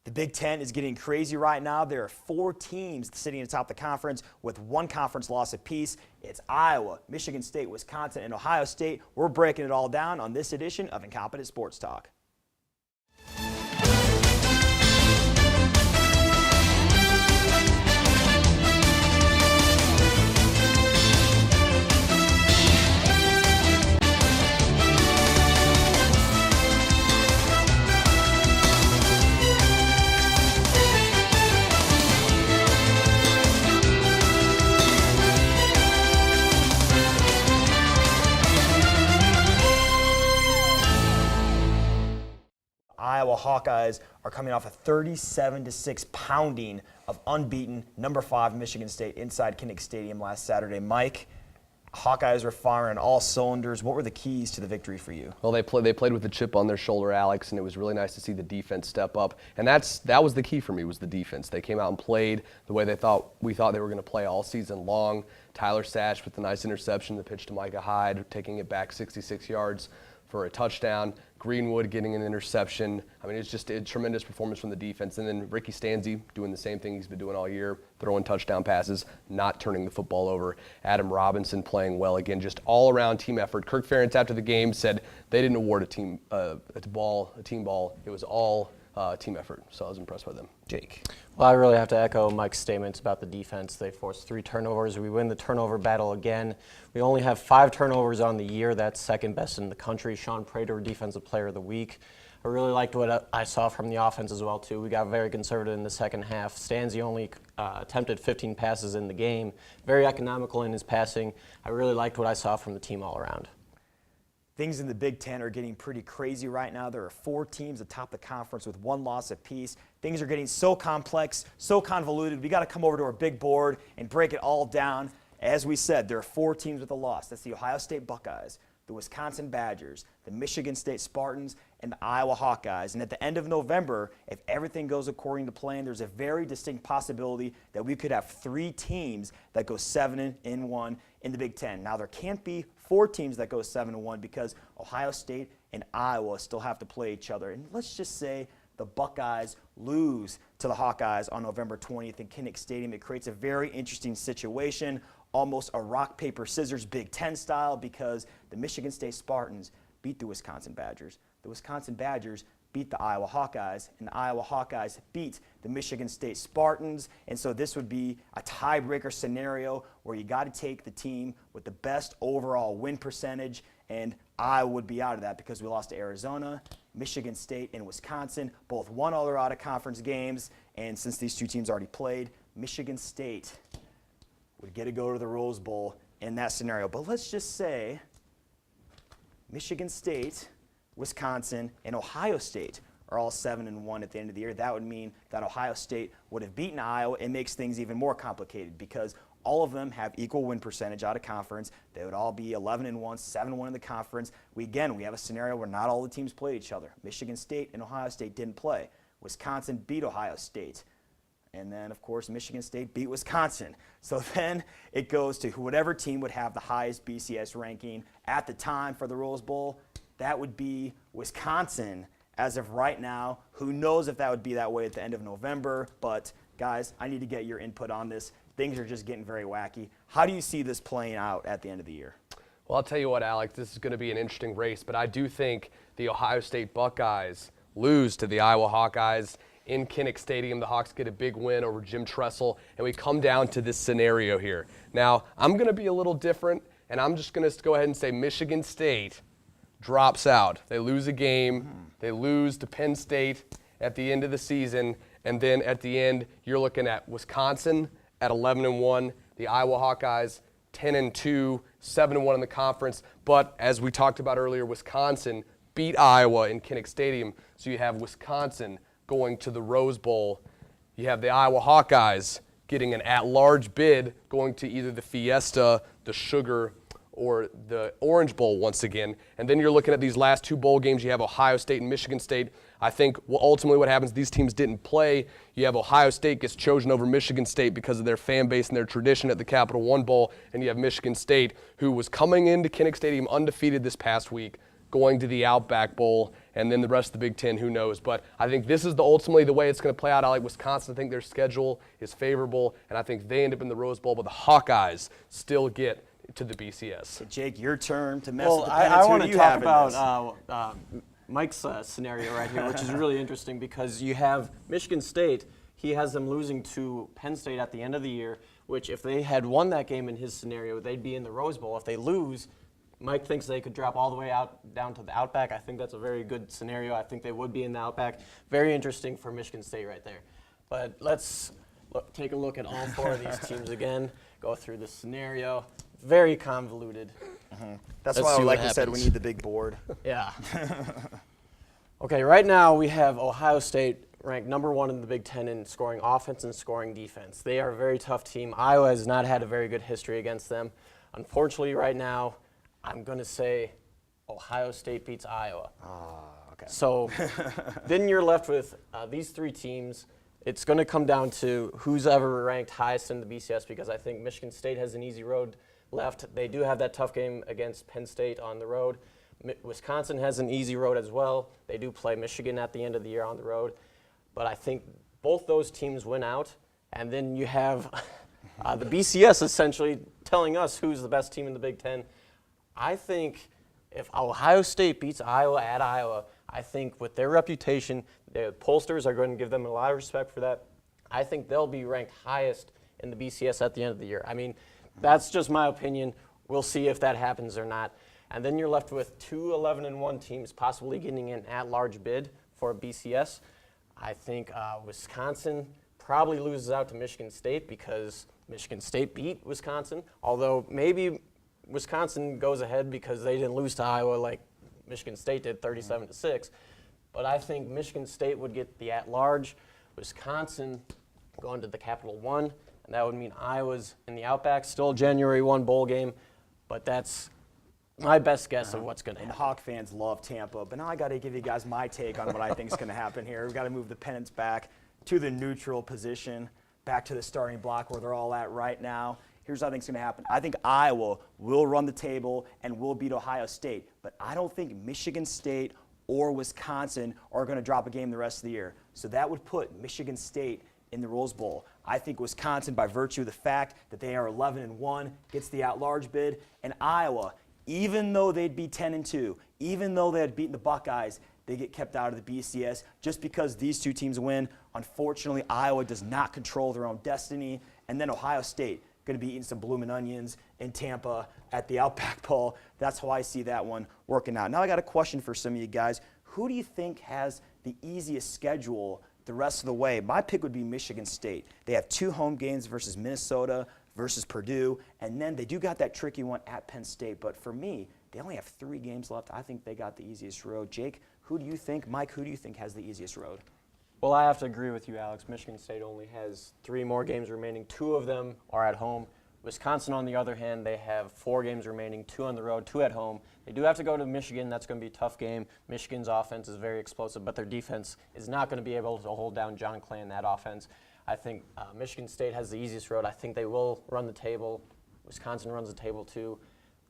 The Big Ten is getting crazy right now. There are 4 teams sitting atop the conference with 1 conference loss apiece. It's Iowa, Michigan State, Wisconsin, and Ohio State. We're breaking it all down on this edition of Incompetent Sports Talk. Iowa Hawkeyes are coming off a 37-6 pounding of unbeaten number 5 Michigan State inside Kinnick Stadium last Saturday. Mike, Hawkeyes were firing on all cylinders. What were the keys to the victory for you? Well, they played with the chip on their shoulder, Alex, and it was really nice to see the defense step up. And that was the key for me, was the defense. They came out and played the way we thought they were going to play all season long. Tyler Sash with the nice interception, the pitch to Micah Hyde, taking it back 66 yards for a touchdown. Greenwood getting an interception. I mean, it's just a tremendous performance from the defense. And then Ricky Stanzi doing the same thing he's been doing all year, throwing touchdown passes, not turning the football over. Adam Robinson playing well again, just all-around team effort. Kirk Ferentz after the game said they didn't award a team ball. It was all team effort. So I was impressed by them. Jake. Well, I really have to echo Mike's statements about the defense. They forced 3 turnovers. We win the turnover battle again. We only have 5 turnovers on the year. That's second best in the country. Sean Prater, Defensive Player of the Week. I really liked what I saw from the offense as well, too. We got very conservative in the second half. Stanzi only attempted 15 passes in the game. Very economical in his passing. I really liked what I saw from the team all around. Things in the Big Ten are getting pretty crazy right now. There are 4 teams atop the conference with 1 loss apiece. Things are getting so complex, so convoluted. We got to come over to our big board and break it all down. As we said, there are 4 teams with a loss. That's the Ohio State Buckeyes, the Wisconsin Badgers, the Michigan State Spartans, and the Iowa Hawkeyes. And at the end of November, if everything goes according to plan, there's a very distinct possibility that we could have 3 teams that go 7-1 in the Big Ten. Now, there can't be 4 teams that go 7-1 because Ohio State and Iowa still have to play each other. And let's just say the Buckeyes lose to the Hawkeyes on November 20th in Kinnick Stadium. It creates a very interesting situation, almost a rock, paper, scissors Big Ten style, because the Michigan State Spartans beat the Wisconsin Badgers. The Wisconsin Badgers beat the Iowa Hawkeyes, and the Iowa Hawkeyes beat the Michigan State Spartans. And so this would be a tiebreaker scenario where you got to take the team with the best overall win percentage, and Iowa would be out of that because we lost to Arizona. Michigan State and Wisconsin both won all their out-of-conference games, and since these 2 teams already played, Michigan State would get to go to the Rose Bowl in that scenario. But let's just say Michigan State, Wisconsin, and Ohio State are all 7-1 at the end of the year. That would mean that Ohio State would have beaten Iowa. It makes things even more complicated because all of them have equal win percentage out of conference. They would all be 11-1, 7-1 in the conference. We have a scenario where not all the teams played each other. Michigan State and Ohio State didn't play. Wisconsin beat Ohio State. And then, of course, Michigan State beat Wisconsin. So then it goes to whatever team would have the highest BCS ranking at the time for the Rose Bowl. That would be Wisconsin as of right now. Who knows if that would be that way at the end of November. But, guys, I need to get your input on this. Things are just getting very wacky. How do you see this playing out at the end of the year? Well, I'll tell you what, Alex, this is going to be an interesting race, but I do think the Ohio State Buckeyes lose to the Iowa Hawkeyes in Kinnick Stadium. The Hawks get a big win over Jim Tressel, and we come down to this scenario here. Now, I'm going to be a little different, and I'm just going to go ahead and say Michigan State drops out. They lose a game. They lose to Penn State at the end of the season, and then at the end, you're looking at Wisconsin at 11-1, the Iowa Hawkeyes 10-2, 7-1 in the conference. But as we talked about earlier, Wisconsin beat Iowa in Kinnick Stadium, so you have Wisconsin going to the Rose Bowl. You have the Iowa Hawkeyes getting an at-large bid going to either the Fiesta, the Sugar, or the Orange Bowl once again. And then you're looking at these last 2 bowl games. You have Ohio State and Michigan State. I think ultimately what happens, these teams didn't play. You have Ohio State gets chosen over Michigan State because of their fan base and their tradition at the Capital One Bowl. And you have Michigan State, who was coming into Kinnick Stadium undefeated this past week, going to the Outback Bowl, and then the rest of the Big Ten, who knows. But I think this is ultimately the way it's going to play out. I like Wisconsin. I think their schedule is favorable, and I think they end up in the Rose Bowl, but the Hawkeyes still get to the BCS. Jake, your turn to mess Well, with the I Pennants. want Who do to you have talk in this? about Mike's scenario right here, which is really interesting because you have Michigan State. He has them losing to Penn State at the end of the year, which if they had won that game in his scenario, they'd be in the Rose Bowl. If they lose, Mike thinks they could drop all the way down to the Outback. I think that's a very good scenario. I think they would be in the Outback. Very interesting for Michigan State right there. But let's take a look at all four of these teams again, go through the scenario. Very convoluted. That's Let's why, see what like I said, we happens. need the big board. Yeah. Okay, right now we have Ohio State ranked number 1 in the Big Ten in scoring offense and scoring defense. They are a very tough team. Iowa has not had a very good history against them. Unfortunately, right now, I'm going to say Ohio State beats Iowa. Okay. So then you're left with these 3 teams. It's going to come down to who's ever ranked highest in the BCS because I think Michigan State has an easy road left. They do have that tough game against Penn State on the road. Wisconsin has an easy road as well. They do play Michigan at the end of the year on the road. But I think both those teams win out. And then you have the BCS essentially telling us who's the best team in the Big Ten. I think if Ohio State beats Iowa at Iowa, I think with their reputation, the pollsters are going to give them a lot of respect for that. I think they'll be ranked highest in the BCS at the end of the year. I mean, that's just my opinion. We'll see if that happens or not. And then you're left with 2 11-1 teams possibly getting an at-large bid for a BCS. I think Wisconsin probably loses out to Michigan State because Michigan State beat Wisconsin, although maybe Wisconsin goes ahead because they didn't lose to Iowa like Michigan State did 37-6. But I think Michigan State would get the at-large, Wisconsin going to the Capital One, and that would mean Iowa's in the Outback, still a January 1 bowl game, but that's my best guess of what's going to And happen. Hawk fans love Tampa, but now I got to give you guys my take on what I think is going to happen here. We've got to move the pennants back to the neutral position, back to the starting block where they're all at right now. Here's what I think is going to happen. I think Iowa will run the table and will beat Ohio State, but I don't think Michigan State or Wisconsin are going to drop a game the rest of the year. So that would put Michigan State in the Rose Bowl. I think Wisconsin, by virtue of the fact that they are 11-1, gets the at-large bid, and Iowa, even though they'd be 10-2, even though they had beaten the Buckeyes, they get kept out of the BCS just because these 2 teams win. Unfortunately, Iowa does not control their own destiny, and then Ohio State going to be eating some bloomin' onions in Tampa at the Outback Bowl. That's how I see that one working out. Now I got a question for some of you guys. Who do you think has the easiest schedule the rest of the way? My pick would be Michigan State. They have 2 home games versus Minnesota, versus Purdue, and then they do got that tricky one at Penn State. But for me, they only have 3 games left. I think they got the easiest road. Jake, who do you think? Mike, who do you think has the easiest road? Well, I have to agree with you, Alex. Michigan State only has 3 more games remaining. 2 of them are at home. Wisconsin, on the other hand, they have 4 games remaining, 2 on the road, 2 at home. They do have to go to Michigan. That's going to be a tough game. Michigan's offense is very explosive, but their defense is not going to be able to hold down John Clay in that offense. I think Michigan State has the easiest road. I think they will run the table. Wisconsin runs the table too.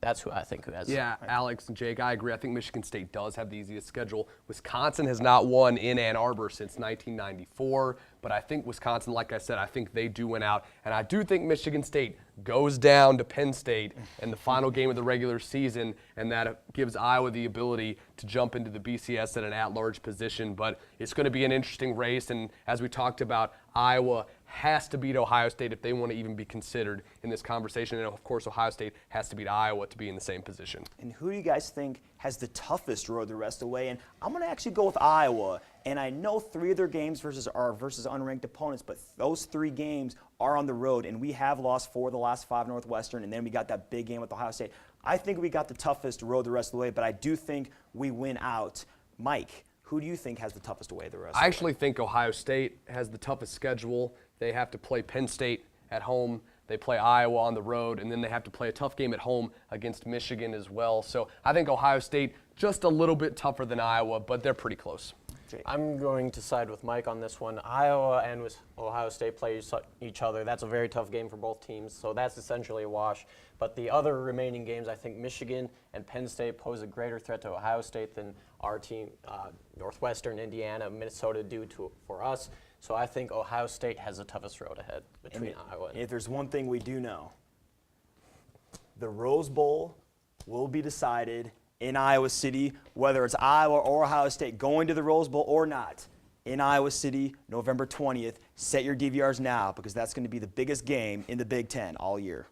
That's who I think who has. Yeah, Alex and Jake, I agree. I think Michigan State does have the easiest schedule. Wisconsin has not won in Ann Arbor since 1994, but I think Wisconsin, like I said, I think they do win out. And I do think Michigan State goes down to Penn State in the final game of the regular season, and that gives Iowa the ability to jump into the BCS at an at-large position. But it's going to be an interesting race, and as we talked about, Iowa has to beat Ohio State if they want to even be considered in this conversation. And, of course, Ohio State has to beat Iowa to be in the same position. And who do you guys think has the toughest road the rest of the way? And I'm going to actually go with Iowa. And I know 3 of their games are versus unranked opponents, but those 3 games are on the road. And we have lost 4 of the last 5 Northwestern, and then we got that big game with Ohio State. I think we got the toughest road the rest of the way, but I do think we win out. Mike, who do you think has the toughest way the rest of the way? I actually think Ohio State has the toughest schedule. They have to play Penn State at home. They play Iowa on the road, and then they have to play a tough game at home against Michigan as well. So I think Ohio State just a little bit tougher than Iowa, but they're pretty close. I'm going to side with Mike on this one. Iowa and Ohio State play each other. That's a very tough game for both teams, so that's essentially a wash. But the other remaining games, I think Michigan and Penn State pose a greater threat to Ohio State than our team, Northwestern, Indiana, Minnesota do for us. So I think Ohio State has the toughest road ahead between Iowa and if there's one thing we do know, the Rose Bowl will be decided in Iowa City, whether it's Iowa or Ohio State going to the Rose Bowl or not. In Iowa City, November 20th. Set your DVRs now because that's going to be the biggest game in the Big Ten all year.